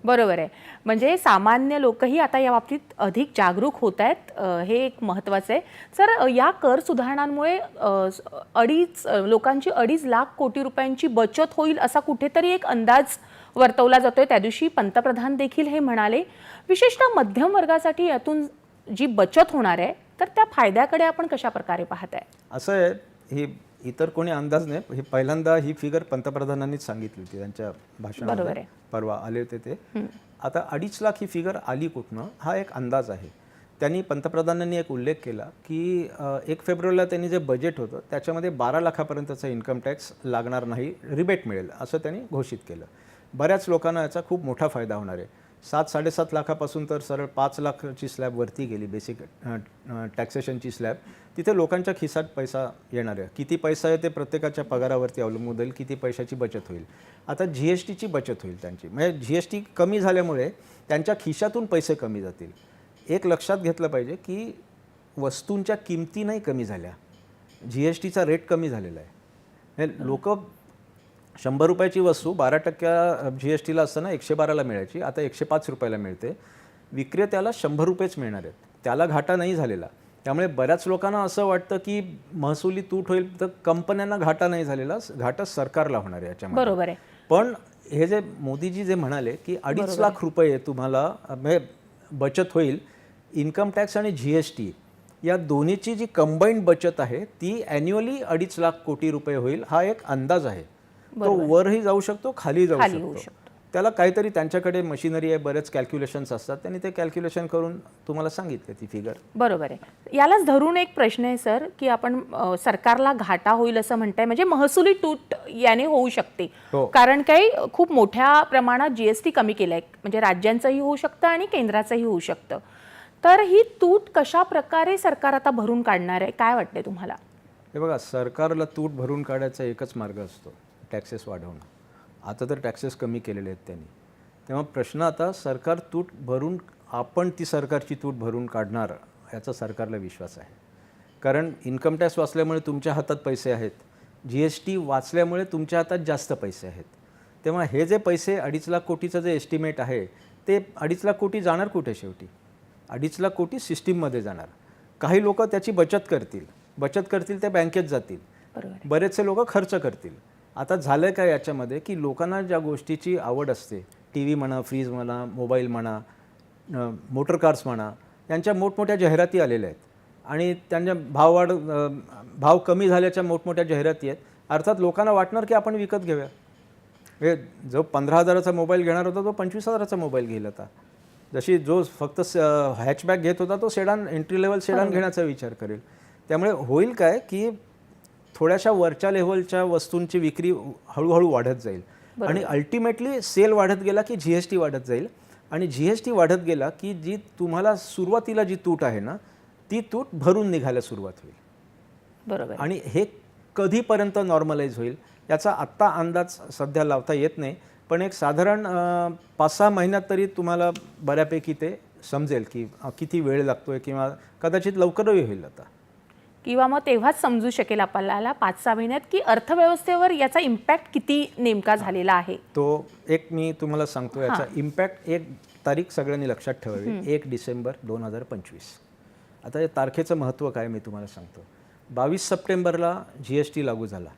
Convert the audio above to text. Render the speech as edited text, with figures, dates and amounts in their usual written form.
बरोबर आहे. म्हणजे सामान्य लोकही आता या बाबतीत अधिक जागरूक होत आहेत, हे एक महत्त्वाचं आहे. सर, या कर सुधारणांमुळे लोकांची 2.5 लाख कोटी रुपयांची बचत होईल असा कुठेतरी एक अंदाज वर्तवला जातोय. त्या दिवशी पंतप्रधान देखील हे म्हणाले. विशेषतः मध्यम वर्गासाठी यातून जी बचत होणार आहे, तर त्या फायद्याकडे आपण कशा प्रकारे पाहताय? असं आहे, ही इतर कोणी अंदाज नाही, हे पहिल्यांदा ही फिगर पंतप्रधानांनीच सांगितली होती त्यांच्या भाषणामध्ये. परवा आले होते ते. आता 2.5 लाख ही फिगर आली कुठनं, हा एक अंदाज आहे. त्यांनी पंतप्रधानांनी एक उल्लेख केला की 1 फेब्रुवारीला त्यांनी जे बजेट होतं त्याच्यामध्ये 12 लाखापर्यंतचा इन्कम टॅक्स लागणार नाही, रिबेट मिळेल असं त्यांनी घोषित केलं. बऱ्याच लोकांना याचा खूप मोठा फायदा होणार आहे. 7-7.5 लाखापासून तर सरळ 5 लाखाची स्लॅब वरती गेली, बेसिक टॅक्सेशनची स्लॅब. तिथे लोकांच्या खिशात पैसा येणार आहे. किती पैसा आहे ते प्रत्येकाच्या पगारावरती अवलंबून होईल, किती पैशाची बचत होईल. आता GSTची बचत होईल त्यांची, म्हणजे GST कमी झाल्यामुळे त्यांच्या खिशातून पैसे कमी जातील. एक लक्षात घेतलं पाहिजे की वस्तूंच्या किमती नाही कमी झाल्या, GSTचा रेट कमी झालेला आहे. लोक 100 रुपयाची वस्तू 12% GSTला असताना 112ला मिळायची, आता 105 रुपयाला मिळते. विक्रेत्याला 100 रुपयेच मिळणार आहेत, त्याला घाटा नाही झालेला. त्यामुळे बऱ्याच लोकांना असं वाटतं की महसुली तूट होईल, तर कंपन्यांना घाटा नाही झालेला, घाटा सरकारला होणार आहे याच्यामध्ये. बरोबर आहे. पण हे जे मोदीजी जे म्हणाले की 2.5 लाख रुपये तुम्हाला बचत होईल, इन्कम टॅक्स आणि GST या दोन्हीची जी कंबाईंड बचत आहे ती ॲन्युअली 2.5 लाख कोटी रुपये होईल, हा एक अंदाज आहे. तो वरही जाऊ शकतो, खाली जाऊ शकतो. त्याला काहीतरी त्यांच्याकडे मशिनरी आहे, बरेच कॅल्क्युलेशन्स असतात, त्यांनी ते कॅल्क्युलेशन करून तुम्हाला सांगितले ती फिगर. बरोबर आहे. यालाच धरून एक प्रश्न आहे सर, की आपण सरकारला घाटा होईल असं म्हणताय, म्हणजे महसुली तूट याने होऊ शकते. कारण काही खूप मोठ्या प्रमाणात GST कमी केलाय, म्हणजे राज्यांचंही होऊ शकतं आणि केंद्राचंही होऊ शकतं. तर ही तूट कशा प्रकारे सरकार आता भरून काढणार आहे, काय वाटते तुम्हाला? हे बघा, सरकारला तूट भरून काढायचा एकच मार्ग असतो, टॅक्सेस वाढवणं. आता तर टॅक्सेस कमी केलेले आहेत त्यांनी. तेव्हा प्रश्न आता सरकार तूट भरून, आपण ती सरकारची तूट भरून काढणार याचा सरकारला विश्वास आहे. कारण इन्कम टॅक्स वाचल्यामुळे तुमच्या हातात पैसे आहेत, GST वाचल्यामुळे तुमच्या हातात जास्त पैसे आहेत. तेव्हा हे जे पैसे 2.5 लाख कोटीचं जे एस्टिमेट आहे ते 2.5 लाख कोटी जाणार कुठे शेवटी? 2.5 लाख कोटी सिस्टीममध्ये जाणार. काही लोक त्याची बचत करतील ते बँकेत जातील, बरेचसे लोक खर्च करतील. आता झालं काय याच्यामध्ये की लोकांना ज्या गोष्टीची आवड असते, TV म्हणा, फ्रीज म्हणा, मोबाईल म्हणा, मोटर कार्स म्हणा, यांच्या मोठमोठ्या जाहिराती आलेल्या आहेत आणि त्यांच्या भाव कमी झाल्याच्या मोठमोठ्या जाहिराती आहेत. अर्थात लोकांना वाटणार की आपण विकत घेऊया. हे जो 15,000चा मोबाईल घेणार होता तो 25,000चा मोबाईल घेईल आता. जशी जो फक्त हॅचबॅक घेत होता तो सेडान, एंट्री लेवल सेडान घेण्याचा विचार करेल. त्यामुळे होईल काय की थोड्याशा वरच्या लेव्हलच्या वस्तूंची विक्री हळूहळू वाढत जाईल आणि अल्टिमेटली सेल वाढत गेला की GST वाढत जाईल आणि GST वाढत गेला की जी तुम्हाला सुरुवातीला जी तूट आहे ना, ती तूट भरून निघायला सुरुवात होईल. बरोबर. आणि हे कधीपर्यंत नॉर्मलाइज होईल याचा आत्ता अंदाज सध्या लावता येत नाही, पण एक साधारण 5-6 महिन्यात तरी तुम्हाला बऱ्यापैकी ते समजेल की किती वेळ लागतोय, किंवा कदाचित लवकरही होईल आता, किंवा मग तेव्हाच समजू शकेल आपल्याला 5-6 महिन्यात की अर्थव्यवस्थेवर याचा इम्पॅक्ट किती नेमका झालेला आहे. तो एक मी तुम्हाला सांगतो, याचा इम्पॅक्ट एक तारीख सगळ्यांनी लक्षात ठेवावी, 1 डिसेंबर 2025. आता या तारखेचं महत्त्व काय मी तुम्हाला सांगतो. 22 सप्टेंबरला GST लागू झाला.